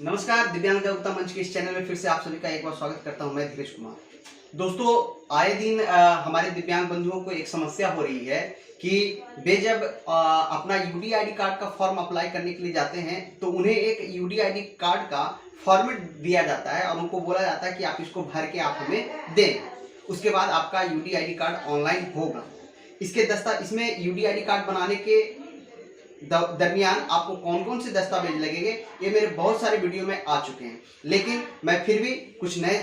नमस्कार, दिव्यांग जागरूकता मंच के इस चैनल में फिर से आप सभी का एक बार स्वागत करता हूं। मैं धीरज कुमार। दोस्तों, आए दिन हमारे दिव्यांग बंधुओं को एक समस्या हो रही है कि वे जब अपना यूडीआईडी कार्ड का फॉर्म अप्लाई करने के लिए जाते हैं तो उन्हें एक यूडीआईडी कार्ड का फॉर्मेट दिया जाता है और उनको बोला जाता है कि आप इसको भर के आप हमें दें। उसके बाद आपका यूडीआईडी कार्ड ऑनलाइन होगा। इसमें यूडीआईडी कार्ड बनाने के दरमियान आपको कौन कौन से दस्तावेज लगेंगे, ये मेरे बहुत सारे वीडियो में आ चुके हैं, लेकिन मैं फिर भी कुछ नए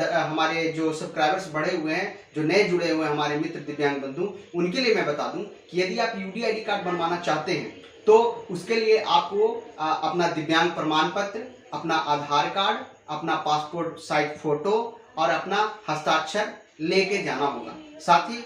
हमारे जो सब्सक्राइबर्स बढ़े हुए हैं, जो नए जुड़े हुए हैं हमारे मित्र दिव्यांग बंधु, उनके लिए मैं बता दूं कि यदि आप यूडीआईडी कार्ड बनवाना चाहते हैं तो उसके लिए आपको अपना दिव्यांग प्रमाण पत्र, अपना आधार कार्ड, अपना पासपोर्ट साइज फोटो और अपना हस्ताक्षर लेके जाना होगा। साथ ही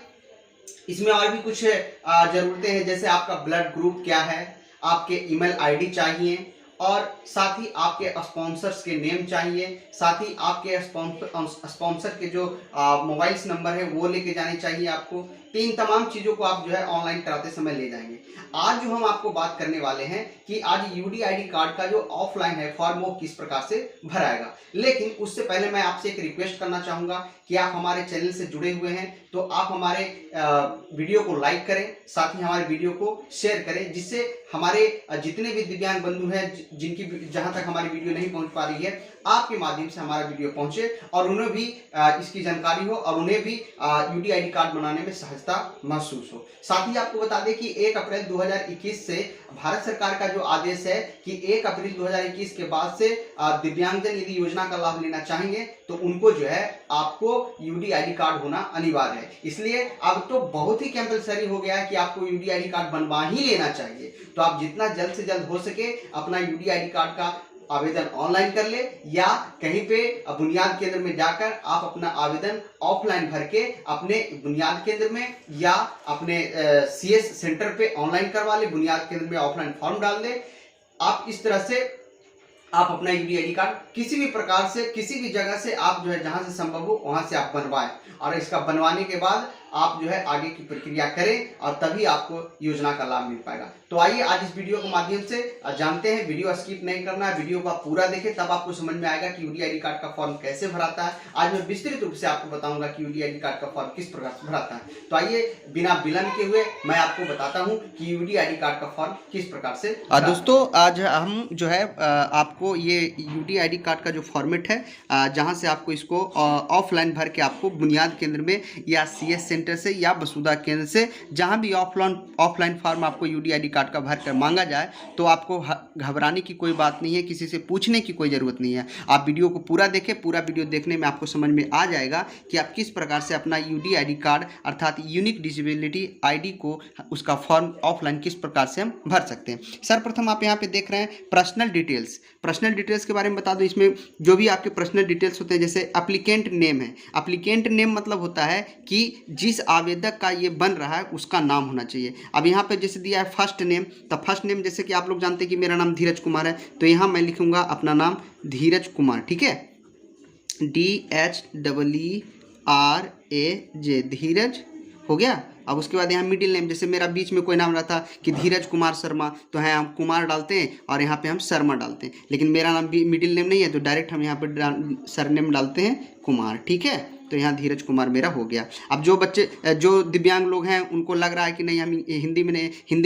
इसमें और भी कुछ जरूरतें हैं, जैसे आपका ब्लड ग्रुप क्या है, आपके ईमेल आईडी चाहिए और साथ ही आपके स्पॉन्सर्स के नेम चाहिए, साथ ही आपके स्पॉन्सर के जो मोबाइल्स नंबर है वो लेके जाने चाहिए आपको। तो इन तमाम चीज़ों को आप जो है ऑनलाइन कराते समय ले जाएंगे। आज जो हम आपको बात करने वाले हैं कि आज यूडीआईडी कार्ड का जो ऑफलाइन है फॉर्म वो किस प्रकार से भराएगा। लेकिन उससे पहले मैं आपसे एक रिक्वेस्ट करना चाहूँगा कि आप हमारे चैनल से जुड़े हुए हैं तो आप हमारे वीडियो को लाइक करें, साथ ही हमारे वीडियो को शेयर करें, जिससे हमारे जितने भी दिव्यांग बंधु हैं जिनकी जहां तक हमारी वीडियो नहीं पहुंच पा रही है, आपके माध्यम से हमारा वीडियो पहुंचे और उन्हें भी इसकी जानकारी हो और उन्हें भी यूडीआईडी कार्ड बनाने में सहजता महसूस हो। साथ ही आपको बता दें कि 1 अप्रैल 2021 से भारत सरकार का जो आदेश है कि 1 अप्रैल 2021 के बाद से दिव्यांगजन यदि योजना का लाभ लेना चाहेंगे तो उनको जो है आपको यूडीआईडी कार्ड होना अनिवार्य है। इसलिए अब तो बहुत ही कंपलसरी हो गया है कि आपको यूडीआईडी कार्ड बनवा ही लेना चाहिए। तो आप जितना जल्द से जल्द हो सके अपना यूडीआईडी कार्ड का आवेदन ऑनलाइन कर ले या कहीं पे बुनियाद केंद्र में जाकर आप अपना आवेदन ऑफलाइन भर के अपने बुनियाद केंद्र में या अपने सीएस सेंटर पे ऑनलाइन करवा ले, बुनियाद केंद्र में ऑफलाइन फॉर्म डाल दे। आप इस तरह से आप अपना यूडीआईडी कार्ड किसी भी प्रकार से किसी भी जगह से आप जो है जहां से संभव हो वहां से आप बनवाएं और इसका बनवाने के बाद आप जो है आगे की प्रक्रिया करें और तभी आपको योजना का लाभ मिल पाएगा। तो आइए आज इस वीडियो के माध्यम से जानते हैं। वीडियो स्किप नहीं करना है, वीडियो को आप पूरा देखें, तब आपको समझ में आएगा कि यूडीआईडी कार्ड का फॉर्म कैसे भराता है। आज मैं विस्तृत रूप से आपको बताऊंगा कि यूडीआईडी कार्ड का फॉर्म किस प्रकार से भराता है। तो आइए बिना विलंब के हुए मैं आपको बताता हूँ कि यूडीआईडी कार्ड का फॉर्म किस प्रकार से। दोस्तों, आज हम जो है आपको ये यूडीआईडी कार्ड का जो फॉर्मेट है जहाँ से आपको इसको ऑफलाइन भर के आपको बुनियाद केंद्र में या सीएस सेंटर से या वसुधा केंद्र से जहां भी ऑफलाइन फॉर्म आपको यूडीआईडी कार्ड का भर कर मांगा जाए तो आपको घबराने की कोई बात नहीं है, किसी से पूछने की कोई ज़रूरत नहीं है। आप वीडियो को पूरा देखें, पूरा वीडियो देखने में आपको समझ में आ जाएगा कि आप किस प्रकार से अपना यूडीआईडी कार्ड अर्थात यूनिक डिसेबिलिटी आईडी को उसका फॉर्म ऑफलाइन किस प्रकार से हम भर सकते हैं। सर्वप्रथम आप यहाँ पे देख रहे हैं पर्सनल डिटेल्स के बारे में बता दो। इसमें जो भी आपके पर्सनल डिटेल्स होते हैं, जैसे एप्लीकेंट नेम है। एप्लीकेंट नेम मतलब होता है कि जिस आवेदक का ये बन रहा है उसका नाम होना चाहिए। अब यहाँ पे जैसे दिया है फर्स्ट नेम, तो फर्स्ट नेम जैसे कि आप लोग जानते हैं कि मेरा नाम धीरज कुमार है, तो यहाँ मैं लिखूंगा अपना नाम धीरज कुमार, ठीक है, DHEERAJ, धीरज हो गया। अब उसके बाद यहाँ मिडिल नेम, जैसे मेरा बीच में कोई नाम रहता कि धीरज कुमार शर्मा, तो है हम कुमार डालते हैं और यहाँ पे हम शर्मा डालते हैं, लेकिन मेरा नाम भी मिडिल नेम नहीं है तो डायरेक्ट हम यहाँ पे सरनेम डालते हैं कुमार, ठीक है। तो यहाँ धीरज कुमार मेरा हो गया। अब जो दिव्यांग लोग हैं उनको लग रहा है कि नहीं हम हिंदी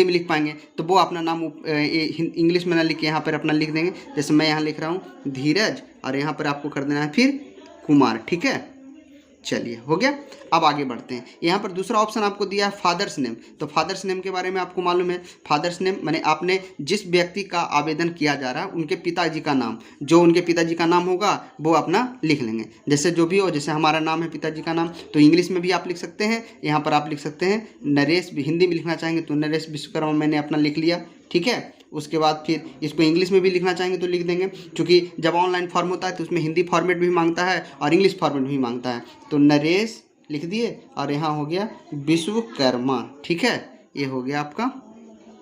में लिख पाएंगे, तो वो अपना नाम इंग्लिश में ना लिख के यहाँ पर अपना लिख देंगे। जैसे मैं यहाँ लिख रहा हूँ धीरज और यहाँ पर आपको कर देना है फिर कुमार, ठीक है। चलिए, हो गया। अब आगे बढ़ते हैं। यहाँ पर दूसरा ऑप्शन आपको दिया है फादर्स नेम। तो फादर्स नेम के बारे में आपको मालूम है, फादर्स नेम माने आपने जिस व्यक्ति का आवेदन किया जा रहा है उनके पिताजी का नाम, जो उनके पिताजी का नाम होगा वो अपना लिख लेंगे। जैसे जो भी हो, जैसे हमारा नाम है पिताजी का नाम, तो इंग्लिश में भी आप लिख सकते हैं, यहाँ पर आप लिख सकते हैं नरेश, भी हिंदी में लिखना चाहेंगे तो नरेश विश्वकर्मा मैंने अपना लिख लिया, ठीक है। उसके बाद फिर इसको इंग्लिश में भी लिखना चाहेंगे तो लिख देंगे, क्योंकि जब ऑनलाइन फॉर्म होता है तो उसमें हिंदी फॉर्मेट भी मांगता है और इंग्लिश फॉर्मेट भी मांगता है। तो नरेश लिख दिए और यहाँ हो गया विश्वकर्मा, ठीक है, ये हो गया आपका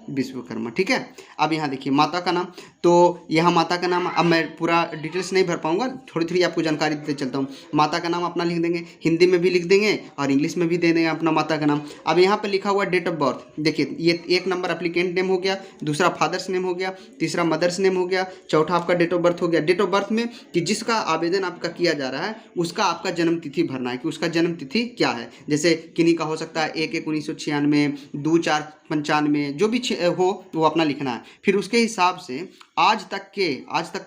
विश्वकर्मा, ठीक है। अब यहाँ देखिए माता का नाम, तो यहाँ माता का नाम, अब मैं पूरा डिटेल्स नहीं भर पाऊंगा, थोड़ी थोड़ी आपको जानकारी देते चलता हूँ। माता का नाम अपना लिख देंगे, हिंदी में भी लिख देंगे और इंग्लिश में भी दे देंगे अपना माता का नाम। अब यहाँ पे लिखा हुआ डेट ऑफ बर्थ, देखिए ये एक नंबर एप्लीकेंट नेम हो गया, दूसरा फादर्स नेम हो गया, तीसरा मदर्स नेम हो गया, चौथा आपका डेट ऑफ बर्थ हो गया। डेट ऑफ बर्थ में कि जिसका आवेदन आपका किया जा रहा है उसका आपका जन्म तिथि भरना है कि उसका जन्म तिथि क्या है। जैसे किन्हीं का हो सकता है 1/1/1996, 2/4/95, जो भी हो वो अपना लिखना है। फिर उसके हिसाब से आज तक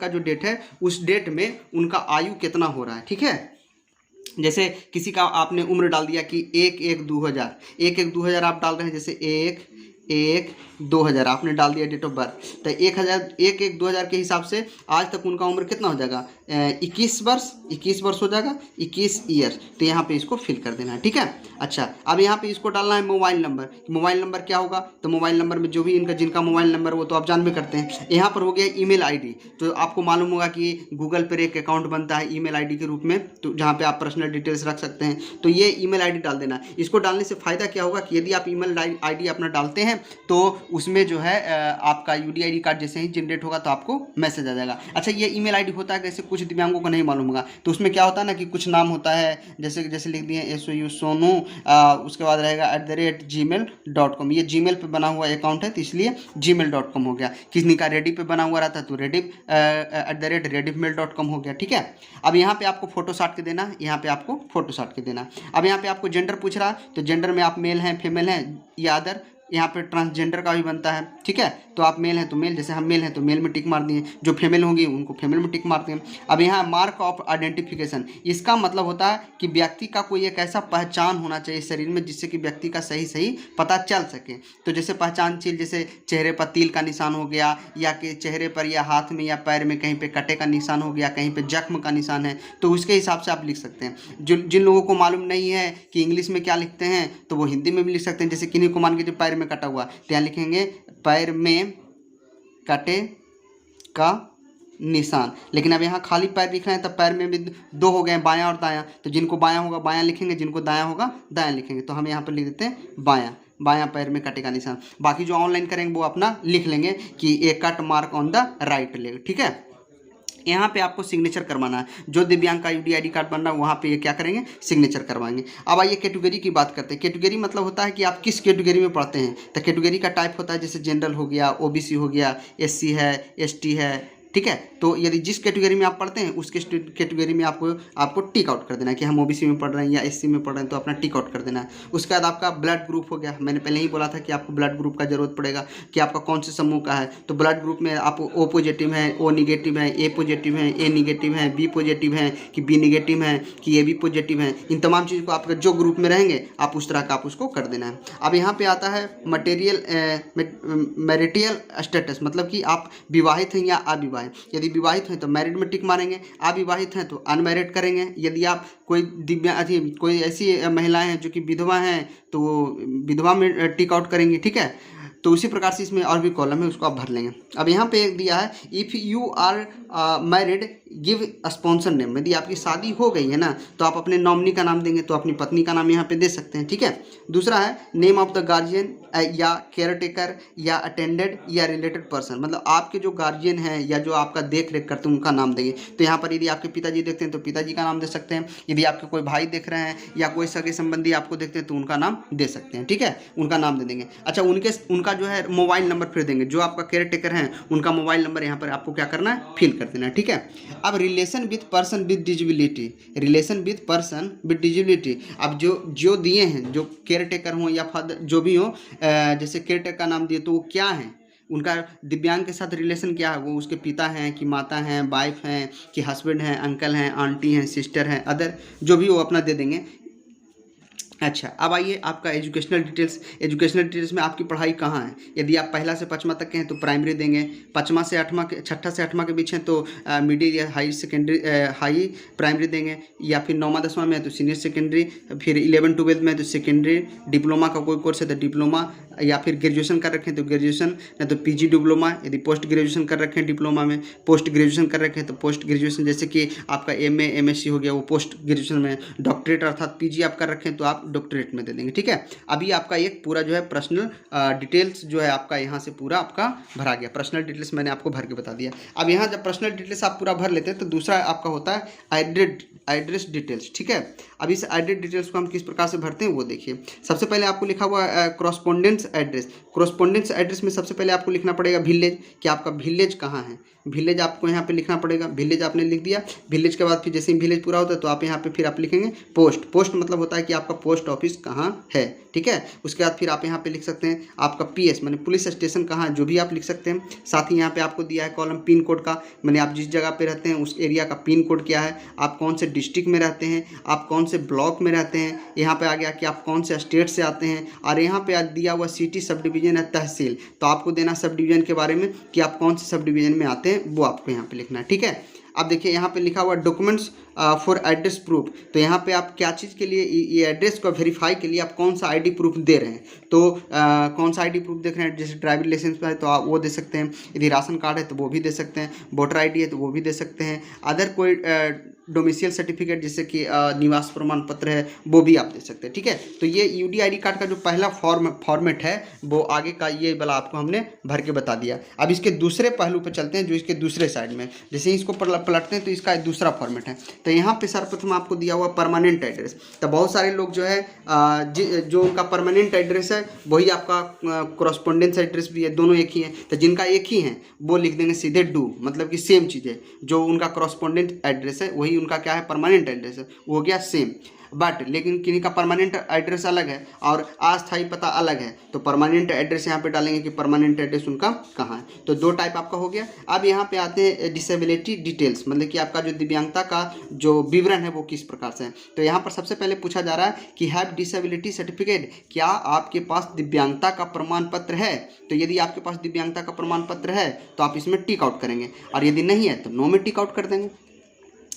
का जो डेट है उस डेट में उनका आयु कितना हो रहा है, ठीक है। जैसे किसी का आपने उम्र डाल दिया कि 1/1/2000, 1/1/2000 आप डाल रहे हैं, जैसे 1/1/2000 आपने डाल दिया डेट ऑफ बर्थ, तो 1/1/2000 के हिसाब से आज तक उनका उम्र कितना हो जाएगा, 21 वर्ष हो जाएगा, 21 ईयर्स। तो यहाँ पे इसको फिल कर देना है, ठीक है। अच्छा, अब यहाँ पे इसको डालना है मोबाइल नंबर। मोबाइल नंबर क्या होगा, तो मोबाइल नंबर में जो भी जिनका मोबाइल नंबर वो तो आप जान भी करते हैं। यहाँ पर हो गया ईमेल आईडी, तो आपको मालूम होगा कि गूगल पर एक अकाउंट बनता है ईमेल आईडी के रूप में, तो जहाँ पे आप पर्सनल डिटेल्स रख सकते हैं, तो ये ईमेल आईडी डाल देना। इसको डालने से फ़ायदा क्या होगा कि यदि आप ईमेल आईडी अपना डालते हैं तो उसमें जो है आपका यूडीआईडी कार्ड जैसे ही जनरेट होगा तो आपको मैसेज आ जाएगा। अच्छा, ये ईमेल आईडी होता है कैसे, कुछ दिव्यांगों को नहीं मालूम होगा, तो उसमें क्या होता है ना कि कुछ नाम होता है, जैसे लिख दिए SOU सोनू, उसके बाद रहेगा @gmail.com। ये जीमेल पे बना हुआ अकाउंट है तो इसलिए gmail.com हो गया। किसी का रेडी पे बना हुआ रहता है तो rediff@rediffmail.com हो गया, ठीक है। अब यहाँ पे आपको फोटो साट के देना, यहाँ पे आपको फोटो साट के देना। अब यहाँ पे आपको जेंडर पूछ रहा है, तो जेंडर में आप मेल हैं, फीमेल हैं या अदर, यहाँ पे ट्रांसजेंडर का भी बनता है, ठीक है। तो आप मेल हैं तो मेल, जैसे हम मेल हैं तो मेल में टिक मार दिए, जो फीमेल होंगी उनको फीमेल में टिक मारते हैं। अब यहाँ मार्क ऑफ आइडेंटिफिकेशन, इसका मतलब होता है कि व्यक्ति का कोई एक ऐसा पहचान होना चाहिए शरीर में जिससे कि व्यक्ति का सही पता चल सके। तो जैसे पहचान चीज, जैसे चेहरे पर तिल का निशान हो गया, या कि चेहरे पर या हाथ में या पैर में कहीं पे कटे का निशान हो गया, कहीं पे जख्म का निशान है, तो उसके हिसाब से आप लिख सकते हैं। जिन लोगों को मालूम नहीं है कि इंग्लिश में क्या लिखते हैं तो वो हिंदी में भी लिख सकते हैं। जैसे किन्हीं को मान के जो पैर में कटा हुआ, तो यहाँ लिखेंगे पैर में कटे का निशान। लेकिन अब यहाँ खाली पैर लिख रहे हैं, तब पैर में भी दो हो गए, बायां और दायां, तो जिनको बायां होगा बायां लिखेंगे, जिनको दायां होगा दायां लिखेंगे। तो हम यहाँ पर लिख देते हैं बायां पैर में कटे का निशान। बाकी जो ऑनलाइन करेंगे वो अपना लिख लेंगे कि a cut mark on the right leg, ठीक है। यहाँ पे आपको सिग्नेचर करवाना है, जो दिव्यांग का यूडीआईडी कार्ड बन रहा है वहाँ पे ये क्या करेंगे, सिग्नेचर करवाएंगे। अब आइए कैटेगरी की बात करते हैं। कैटेगरी मतलब होता है कि आप किस कैटेगरी में पढ़ते हैं। तो कैटेगरी का टाइप होता है, जैसे जनरल हो गया, OBC हो गया, SC है, ST है, ठीक है। तो यदि जिस कैटेगरी में आप पढ़ते हैं उस कैटेगरी में आपको टिक आउट कर देना है कि हम OBC में पढ़ रहे हैं या SC में पढ़ रहे हैं, तो अपना टिक आउट कर देना है। उसके बाद आपका ब्लड ग्रुप हो गया। मैंने पहले ही बोला था कि आपको ब्लड ग्रुप का जरूरत पड़ेगा कि आपका कौन से समूह का है। तो ब्लड ग्रुप में आप O पॉजिटिव है, O निगेटिव है, A पॉजिटिव है, A निगेटिव है, B पॉजिटिव है कि B निगेटिव है कि AB पॉजिटिव है। इन तमाम चीज़ को आपका जो ग्रुप में रहेंगे आप उस तरह का आप उसको कर देना है। अब यहाँ पे आता है मैरिटल स्टेटस, मतलब कि आप विवाहित हैं या अविवाहित। यदि विवाहित हैं तो मैरिड में टिक मारेंगे, अविवाहित हैं तो अनमैरिड करेंगे। यदि आप कोई कोई ऐसी महिलाएं हैं जो कि विधवा हैं तो विधवा में टिक आउट करेंगे, ठीक है। तो उसी प्रकार से इसमें और भी कॉलम है, उसको आप भर लेंगे। अब यहाँ पे एक दिया है, if you are married give sponsor name. यदि आपकी शादी हो गई है ना तो आप अपने नॉमिनी का नाम देंगे, तो अपनी पत्नी का नाम यहाँ पे दे सकते हैं, ठीक है। दूसरा है नेम ऑफ द गार्जियन या केयर टेकर या अटेंडेड या रिलेटेड पर्सन, मतलब आपके जो गार्जियन हैं या जो आपका देख रेख करते हैं उनका नाम देंगे। तो यहाँ पर यदि आपके पिताजी देखते हैं तो पिताजी का नाम दे सकते हैं, यदि आपके कोई भाई देख रहे हैं या कोई सगे संबंधी आपको देखते हैं तो उनका नाम दे सकते हैं, ठीक है, उनका नाम दे देंगे। अच्छा, उनका जो है मोबाइल नंबर फिर देंगे, जो आपका केयर टेकर हैं उनका मोबाइल नंबर यहाँ पर आपको क्या करना है, फिल कर देना है, ठीक है। अब relation with person with disability, relation with person with disability, अब जो दिए हैं, जो केयर टेकर हों या फादर जो भी हो, जैसे केयर टेकर का नाम दिए तो वो क्या है, उनका दिव्यांग के साथ रिलेशन क्या है, वो उसके पिता हैं कि माता हैं, वाइफ हैं कि हस्बैंड हैं, अंकल हैं, आंटी हैं, सिस्टर हैं, अदर जो भी वो अपना दे देंगे। अच्छा, अब आइए आपका एजुकेशनल डिटेल्स। एजुकेशनल डिटेल्स में आपकी पढ़ाई कहाँ है। यदि आप पहला से 5वां तक के हैं तो प्राइमरी देंगे, 5वां से 8वां के 6ठा से 8वां के बीच हैं तो मिडिल या हाई सेकेंडरी हाई प्राइमरी देंगे, या फिर 9वां 10वां में है तो सीनियर सेकेंडरी, फिर 11 12 में तो सेकेंडरी, डिप्लोमा का कोई कोर्स है तो डिप्लोमा, या फिर ग्रेजुएशन कर रखें तो ग्रेजुएशन, या तो PG डिप्लोमा, यदि पोस्ट ग्रेजुएशन कर रखें डिप्लोमा में, पोस्ट ग्रेजुएशन कर रखें तो पोस्ट ग्रेजुएशन, जैसे कि आपका MA MSc हो गया वो पोस्ट ग्रेजुएशन में, डॉक्टरेट अर्थात PG आप कर रखें तो आप डॉक्टरेट में दे देंगे। ठीक है, अभी आपका एक पूरा जो है पर्सनल डिटेल्स जो है आपका यहाँ से पूरा आपका भरा गया। पर्सनल डिटेल्स मैंने आपको भर के बता दिया। अब यहाँ जब पर्सनल डिटेल्स आप पूरा भर लेते हैं तो दूसरा आपका होता है एड्रेस डिटेल्स। ठीक है, अब इस एड्रेस डिटेल्स को हम किस प्रकार से भरते हैं वो देखिए। सबसे पहले आपको लिखा हुआ कॉरस्पॉन्डेंस एड्रेस। कॉरस्पॉन्डेंस एड्रेस में सबसे पहले आपको लिखना पड़ेगा विलेज, कि आपका विलेज कहाँ है। विलेज आपको यहाँ पे लिखना पड़ेगा। विलेज आपने लिख दिया। विलेज के बाद फिर जैसे ही विलेज पूरा होता है तो आप यहाँ पे फिर आप लिखेंगे पोस्ट। पोस्ट मतलब होता है कि आपका पोस्ट ऑफिस कहाँ है। ठीक है, उसके बाद फिर आप यहाँ पे लिख सकते हैं आपका पीएस माने पुलिस स्टेशन कहाँ है, जो भी आप लिख सकते हैं। साथ ही यहाँ पे आपको दिया है कॉलम पिन कोड का, माने आप जिस जगह पे रहते हैं उस एरिया का पिन कोड क्या है, आप कौन से डिस्ट्रिक्ट में रहते हैं, आप कौन से ब्लॉक में रहते हैं। यहाँ पे आ गया कि आप कौन से स्टेट से आते हैं, और यहाँ पे दिया हुआ सिटी सब डिवीजन है तहसील, तो आपको देना सब डिवीजन के बारे में कि आप कौन से सब डिवीजन में आते हैं, वो आपको यहाँ पे लिखना है। ठीक है, अब देखिए यहाँ पे लिखा हुआ डॉक्यूमेंट्स फॉर एड्रेस प्रूफ, तो यहाँ पे आप क्या चीज़ के लिए ये एड्रेस को वेरीफाई के लिए आप कौन सा आईडी प्रूफ दे रहे हैं। तो कौन सा आईडी प्रूफ देख रहे हैं, जैसे ड्राइविंग लाइसेंस पे है तो आप वो दे सकते हैं, यदि राशन कार्ड है तो वो भी दे सकते हैं, वोटर आईडी है तो वो भी दे सकते हैं, अदर कोई डोमिसाइल सर्टिफिकेट जैसे कि निवास प्रमाण पत्र है वो भी आप दे सकते हैं। ठीक है, तो ये यूडी आईडी कार्ड का जो पहला फॉर्मेट है वो आगे का ये वाला आपको हमने भर के बता दिया। अब इसके दूसरे पहलू पे चलते हैं, जो इसके दूसरे साइड में, जैसे ही इसको पलटते हैं तो इसका दूसरा फॉर्मेट है। तो यहाँ पे सर्वप्रथम आपको दिया हुआ परमानेंट एड्रेस। तो बहुत सारे लोग जो है जो उनका परमानेंट एड्रेस है वही आपका कॉरस्पॉन्डेंस एड्रेस भी है, दोनों एक ही है। तो जिनका एक ही है वो लिख देंगे सीधे डू, मतलब कि सेम चीज़ है, जो उनका कॉरस्पॉन्डेंट एड्रेस है वही उनका क्या है परमानेंट एड्रेस है, वो हो गया सेम। बट लेकिन किन्हीं का परमानेंट एड्रेस अलग है और अस्थायी पता अलग है, तो परमानेंट एड्रेस यहाँ पे डालेंगे कि परमानेंट एड्रेस उनका कहाँ है। तो दो टाइप आपका हो गया। अब यहाँ पे आते हैं डिसेबिलिटी डिटेल्स, मतलब कि आपका जो दिव्यांगता का जो विवरण है वो किस प्रकार से है। तो यहाँ पर सबसे पहले पूछा जा रहा है कि हैव डिसेबिलिटी सर्टिफिकेट, क्या आपके पास दिव्यांगता का प्रमाण पत्र है। तो यदि आपके पास दिव्यांगता का प्रमाण पत्र है तो आप इसमें टिक आउट करेंगे, और यदि नहीं है तो नो में टिक आउट कर देंगे।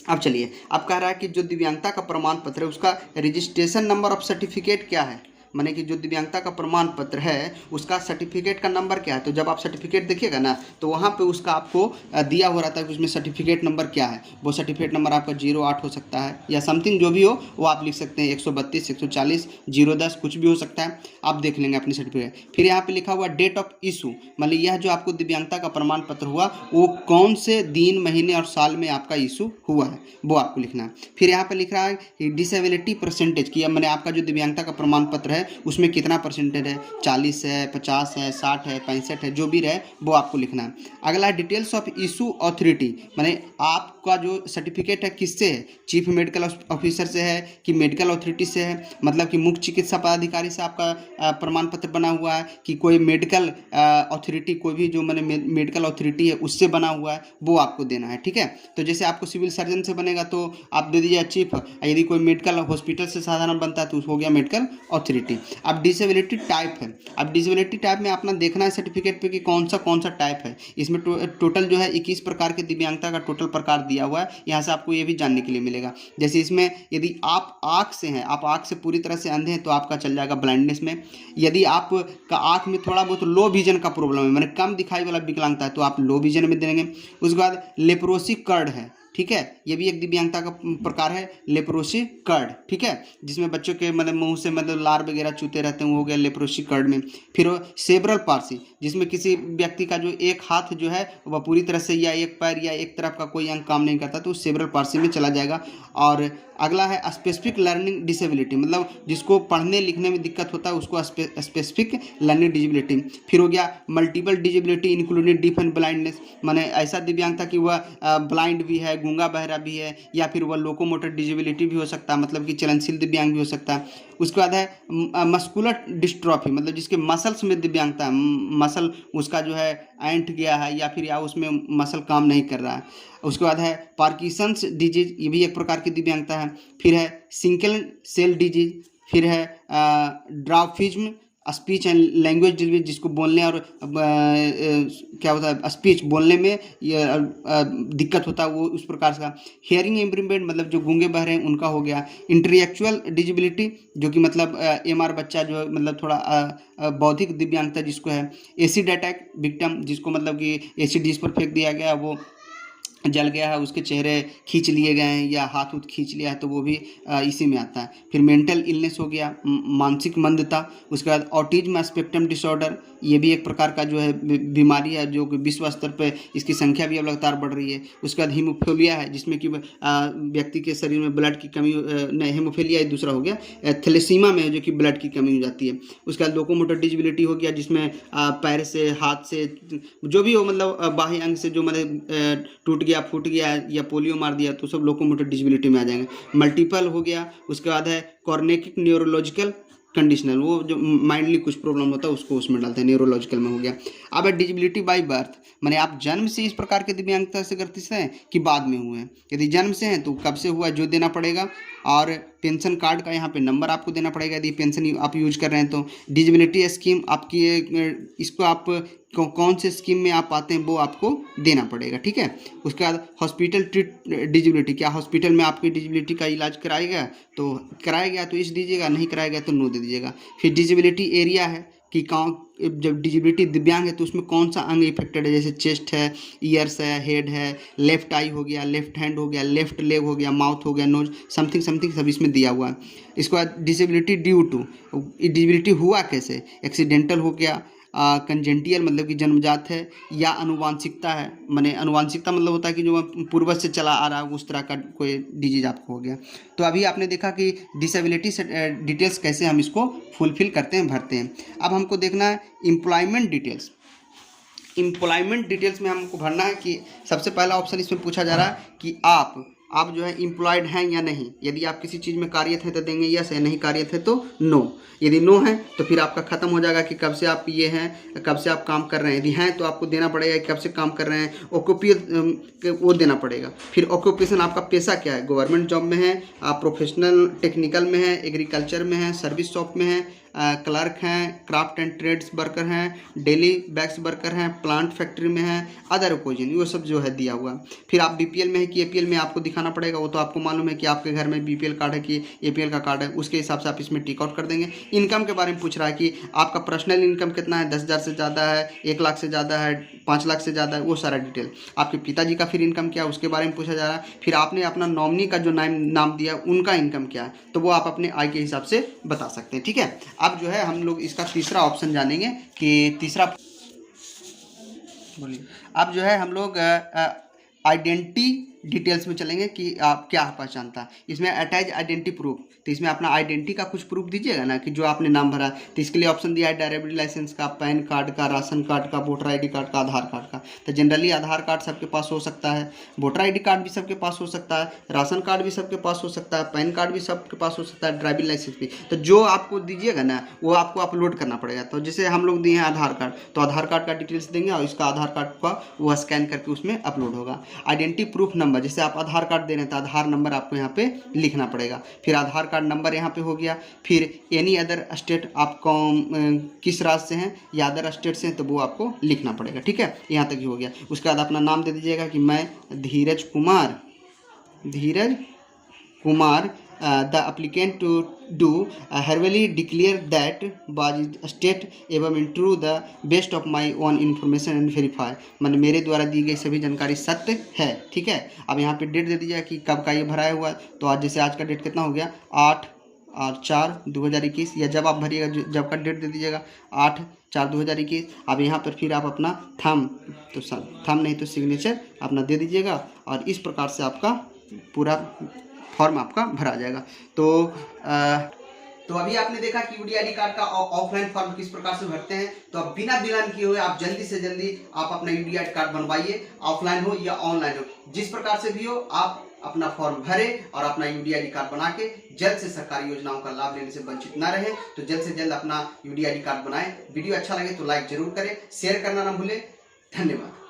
अब चलिए, अब कह रहा है कि जो दिव्यांगता का प्रमाण पत्र है उसका रजिस्ट्रेशन नंबर ऑफ सर्टिफिकेट क्या है, माने कि जो दिव्यांगता का प्रमाण पत्र है उसका सर्टिफिकेट का नंबर क्या है। तो जब आप सर्टिफिकेट देखिएगा ना तो वहाँ पे उसका आपको दिया हो रहता है कि उसमें सर्टिफिकेट नंबर क्या है। वो सर्टिफिकेट नंबर आपका 08 हो सकता है या समथिंग जो भी हो वो आप लिख सकते हैं, 132, 140, 010 कुछ भी हो सकता है, आप देख लेंगे अपनी सर्टिफिकेट। फिर यहाँ पे लिखा हुआ डेट ऑफ इशू, मतलब यह जो आपको दिव्यांगता का प्रमाण पत्र हुआ वो कौन से दिन, महीने और साल में आपका इशू हुआ है वो आपको लिखना है। फिर यहाँ पे लिख रहा है कि डिसेबिलिटी परसेंटेज की, मैंने आपका जो दिव्यांगता का प्रमाण पत्र है उसमें कितना परसेंटेज है, 40 है, 50 है, 60 है, 65 है, जो भी रहे वो आपको लिखना है। अगला है डिटेल्स ऑफ इशू अथॉरिटी, माने आपका जो सर्टिफिकेट है किससे है, चीफ मेडिकल ऑफिसर से है कि मेडिकल अथॉरिटी से है, मतलब कि मुख्य चिकित्सा पदाधिकारी से आपका प्रमाण पत्र बना हुआ है कि कोई मेडिकल अथॉरिटी, कोई भी जो मैंने मेडिकल अथॉरिटी है उससे बना हुआ है, वो आपको देना है। ठीक है, तो जैसे आपको सिविल सर्जन से बनेगा तो आप दे दीजिए चीफ, यदि कोई मेडिकल हॉस्पिटल से साधारण बनता है तो हो गया मेडिकल अथॉरिटी। अब डिसेबिलिटी टाइप है, अब डिसेबिलिटी टाइप में अपना देखना है सर्टिफिकेट पे कि कौन सा टाइप है। इसमें टोटल जो है 21 प्रकार के दिव्यांगता का टोटल प्रकार दिया हुआ है, यहाँ से आपको ये भी जानने के लिए मिलेगा। जैसे इसमें यदि आप आँख से हैं, आप आँख से पूरी तरह से अंधे हैं तो आपका चल जाएगा ब्लाइंडनेस में। यदि आपका आँख में थोड़ा बहुत लो विजन का प्रॉब्लम है, मैंने कम दिखाई वाला विकलांगता है, तो आप लो विजन में देंगे। उसके बाद लेप्रोसी कर्ड है, ठीक है, ये भी एक दिव्यांगता का प्रकार है, लेप्रोसी कर्ड, ठीक है, जिसमें बच्चों के मतलब मुंह से मतलब लार वगैरह चूते रहते हैं, वो हो गया लेप्रोसी कर्ड में। फिर सेब्रल पार्सी, जिसमें किसी व्यक्ति का जो एक हाथ जो है वह पूरी तरह से या एक पैर या एक तरफ का कोई अंग काम नहीं करता तो सेब्रल पार्सी में चला जाएगा। और अगला है स्पेसिफिक लर्निंग डिसेबिलिटी, मतलब जिसको पढ़ने लिखने में दिक्कत होता है उसको स्पेसिफिक लर्निंग डिसेबिलिटी। फिर हो गया multiple disability including deaf and blindness, माने ऐसा दिव्यांगता कि वह ब्लाइंड भी है, गूंगा बहरा भी है, या फिर वह लोकोमोटर डिसेबिलिटी भी हो सकता है, मतलब कि चलनशील दिव्यांग भी हो सकता है। उसके बाद है मस्कुलर डिस्ट्रॉफी, मतलब जिसके मसल्स में दिव्यांगता है, मसल उसका जो है ऐंठ गया है या फिर उसमें मसल काम नहीं कर रहा है। उसके बाद है पार्किंसंस डिजीज, ये भी एक प्रकार की दिव्यांगता है। फिर है सिंकल सेल डिजीज, फिर है ड्राफिज्म, स्पीच एंड लैंग्वेज डिजीज, जिसको बोलने और क्या होता है स्पीच बोलने में ये दिक्कत होता है, वो उस प्रकार का। हियरिंग इम्प्रूवमेंट, मतलब जो गूंगे बहरे हैं उनका हो गया। इंटेलेक्चुअल डिसेबिलिटी, जो कि मतलब एमआर बच्चा जो है मतलब थोड़ा बौद्धिक दिव्यांगता जिसको है। एसिड अटैक विक्टिम, जिसको मतलब कि एसिड जिस पर फेंक दिया गया वो जल गया है, उसके चेहरे खींच लिए गए हैं या हाथ उथ खींच लिया है, तो वो भी इसी में आता है। फिर मेंटल इलनेस हो गया, मानसिक मंदता। उसके बाद ऑटिज्म स्पेक्ट्रम डिसऑर्डर, ये भी एक प्रकार का जो है बीमारी है, जो कि विश्व स्तर पे इसकी संख्या भी अब लगातार बढ़ रही है। उसके बाद हीमोफीलिया है, जिसमें कि व्यक्ति के शरीर में ब्लड की कमी, नहीं हीमोफीलिया ही दूसरा हो गया। थैलेसीमा में जो कि ब्लड की कमी हो जाती है। उसके बाद लोकोमोटर डिसेबिलिटी हो गया, जिसमें पैर से, हाथ से, जो भी हो, मतलब बाह्य अंग से जो मतलब टूट गया, फूट गया या पोलियो मार दिया, तो सब लोकोमोटर डिसेबिलिटी में आ जाएंगे। मल्टीपल हो गया। उसके बाद है कॉर्नेटिक न्यूरोलॉजिकल कंडीशनल, वो जो माइंडली कुछ प्रॉब्लम होता है उसको उसमें डालते हैं, न्यूरोलॉजिकल में हो गया। अब है डिसेबिलिटी बाय बर्थ, माने आप जन्म से इस प्रकार के दिव्यांगता से ग्रसित हैं कि बाद में हुए हैं। यदि जन्म से हैं तो कब से हुआ जो देना पड़ेगा, और पेंशन कार्ड का यहाँ पे नंबर आपको देना पड़ेगा यदि पेंशन आप यूज कर रहे हैं तो। डिसेबिलिटी स्कीम आपकी, इसको आप कौन से स्कीम में आप आते हैं वो आपको देना पड़ेगा, ठीक है। उसके बाद हॉस्पिटल ट्रीट डिसेबिलिटी, क्या हॉस्पिटल में आपकी डिसेबिलिटी का इलाज कराया गया, तो कराया गया तो इस दीजिएगा, नहीं कराया गया तो नो दे दीजिएगा। फिर डिसेबिलिटी एरिया है कि कौन, जब डिसेबिलिटी दिव्यांग है तो उसमें कौन सा अंग इफेक्टेड है, जैसे चेस्ट है, ईयर्स है, हेड है, लेफ्ट आई हो गया, लेफ्ट हैंड हो गया, लेफ्ट लेग हो गया, माउथ हो गया, नोज, समथिंग समथिंग सब इसमें दिया हुआ है। इसके बाद डिसेबिलिटी ड्यू टू, डिसेबिलिटी हुआ कैसे, एक्सीडेंटल हो गया, कंजेंटियल मतलब कि जन्मजात है, या अनुवांशिकता है, माने अनुवांशिकता मतलब होता है कि जो पूर्वज से चला आ रहा है उस तरह का कोई डिजीज आपको हो गया। तो अभी आपने देखा कि डिसेबिलिटी डिटेल्स कैसे हम इसको फुलफिल करते हैं, भरते हैं। अब हमको देखना है एम्प्लॉयमेंट डिटेल्स। एम्प्लॉयमेंट डिटेल्स में हमको भरना है कि सबसे पहला ऑप्शन इसमें पूछा जा रहा है कि आप जो है एम्प्लॉयड हैं या नहीं। यदि आप किसी चीज़ में कार्यरत हैं तो देंगे यस, है नहीं कार्यरत है तो नो। यदि नो है तो फिर आपका खत्म हो जाएगा कि कब से आप ये हैं, कब से आप काम कर रहे हैं। यदि हैं तो आपको देना पड़ेगा कि कब से काम कर रहे हैं, वो देना पड़ेगा। फिर ऑक्यूपेशन, आपका पेशा क्या है, गवर्नमेंट जॉब में है, आप प्रोफेशनल टेक्निकल में है, एग्रीकल्चर में है, सर्विस शॉप में है, क्लर्क हैं, क्राफ्ट एंड ट्रेड्स वर्कर हैं, डेली बैग्स वर्कर हैं, प्लांट फैक्ट्री में हैं, अदर ओकेजन, वो सब जो है दिया हुआ। फिर आप बीपीएल में है कि एपीएल में आपको दिखाना पड़ेगा, वो तो आपको मालूम है कि आपके घर में बीपीएल कार्ड है कि एपीएल का कार्ड है, उसके हिसाब से आप इसमें टिक आउट कर देंगे। इनकम के बारे में पूछ रहा है कि आपका पर्सनल इनकम कितना है, 10,000 से ज़्यादा है, 1 लाख से ज़्यादा है, 5 लाख से ज़्यादा है, वो सारा डिटेल। आपके पिताजी का फिर इनकम क्या है उसके बारे में पूछा जा रहा है। फिर आपने अपना नॉमिनी का जो नाम दिया उनका इनकम क्या है, तो वो आप अपने आय के हिसाब से बता सकते हैं, ठीक है। अब जो है हम लोग इसका तीसरा ऑप्शन जानेंगे कि तीसरा, बोलिए। अब जो है हम लोग आइडेंटिटी डिटेल्स में चलेंगे कि आप क्या पहचानता है। इसमें अटैच आइडेंटिटी प्रूफ, तो इसमें अपना आइडेंटिटी का कुछ प्रूफ दीजिएगा ना, कि जो आपने नाम भरा। तो इसके लिए ऑप्शन दिया है ड्राइविंग लाइसेंस का, पैन कार्ड का, राशन कार्ड का, वोटर आईडी कार्ड का, आधार कार्ड का। तो जनरली आधार कार्ड सबके पास हो सकता है, वोटर आईडी कार्ड भी सबके पास हो सकता है, राशन कार्ड भी सबके पास हो सकता है, पैन कार्ड भी सबके पास हो सकता है, ड्राइविंग लाइसेंस भी। तो जो आपको दीजिएगा ना वो आपको अपलोड करना पड़ेगा। तो जैसे हम लोग दिए हैं आधार कार्ड, तो आधार कार्ड का डिटेल्स देंगे और इसका आधार कार्ड का वो स्कैन करके उसमें अपलोड होगा। आइडेंटिटी प्रूफ नंबर, जैसे आप आधार कार्ड दे रहे हैं तो आधार नंबर आपको यहाँ पे लिखना पड़ेगा। फिर आधार कार्ड नंबर यहाँ पे हो गया। फिर एनी अदर स्टेट, आप किस राज्य से हैं या अदर स्टेट से हैं तो वो आपको लिखना पड़ेगा, ठीक है। यहाँ तक ही हो गया। उसके बाद अपना नाम दे दीजिएगा कि मैं धीरज Kumar the applicant to do hereby declare that was state एवं in true the best of my own information and verify, मैंने मेरे द्वारा दी गई सभी जानकारी सत्य है, ठीक है। अब यहाँ पे डेट दे दीजिएगा कि कब का ये भराया हुआ है। तो आज जैसे आज का डेट कितना हो गया, 8/4/2021, या जब आप भरिएगा जब का डेट दे दीजिएगा 8/4/2021। अब यहाँ पर फिर आप अपना थंब नहीं तो सिग्नेचर अपना दे दीजिएगा, और इस प्रकार से आपका पूरा फॉर्म आपका भरा जाएगा। तो अभी आपने देखा कि यूडीआईडी कार्ड का ऑफलाइन फॉर्म किस प्रकार से भरते हैं। तो अब बिना विलंब किए हुए आप जल्दी से जल्दी आप अपना यूडीआईडी कार्ड बनवाइए, ऑफलाइन हो या ऑनलाइन हो, जिस प्रकार से भी हो आप अपना फॉर्म भरे और अपना यूडीआईडी कार्ड बना के जल्द से सरकारी योजनाओं का लाभ लेने से वंचित ना रहे। तो जल्द से जल्द अपना यूडीआईडी कार्ड बनाएं। वीडियो अच्छा लगे तो लाइक जरूर करें, शेयर करना ना भूलें। धन्यवाद।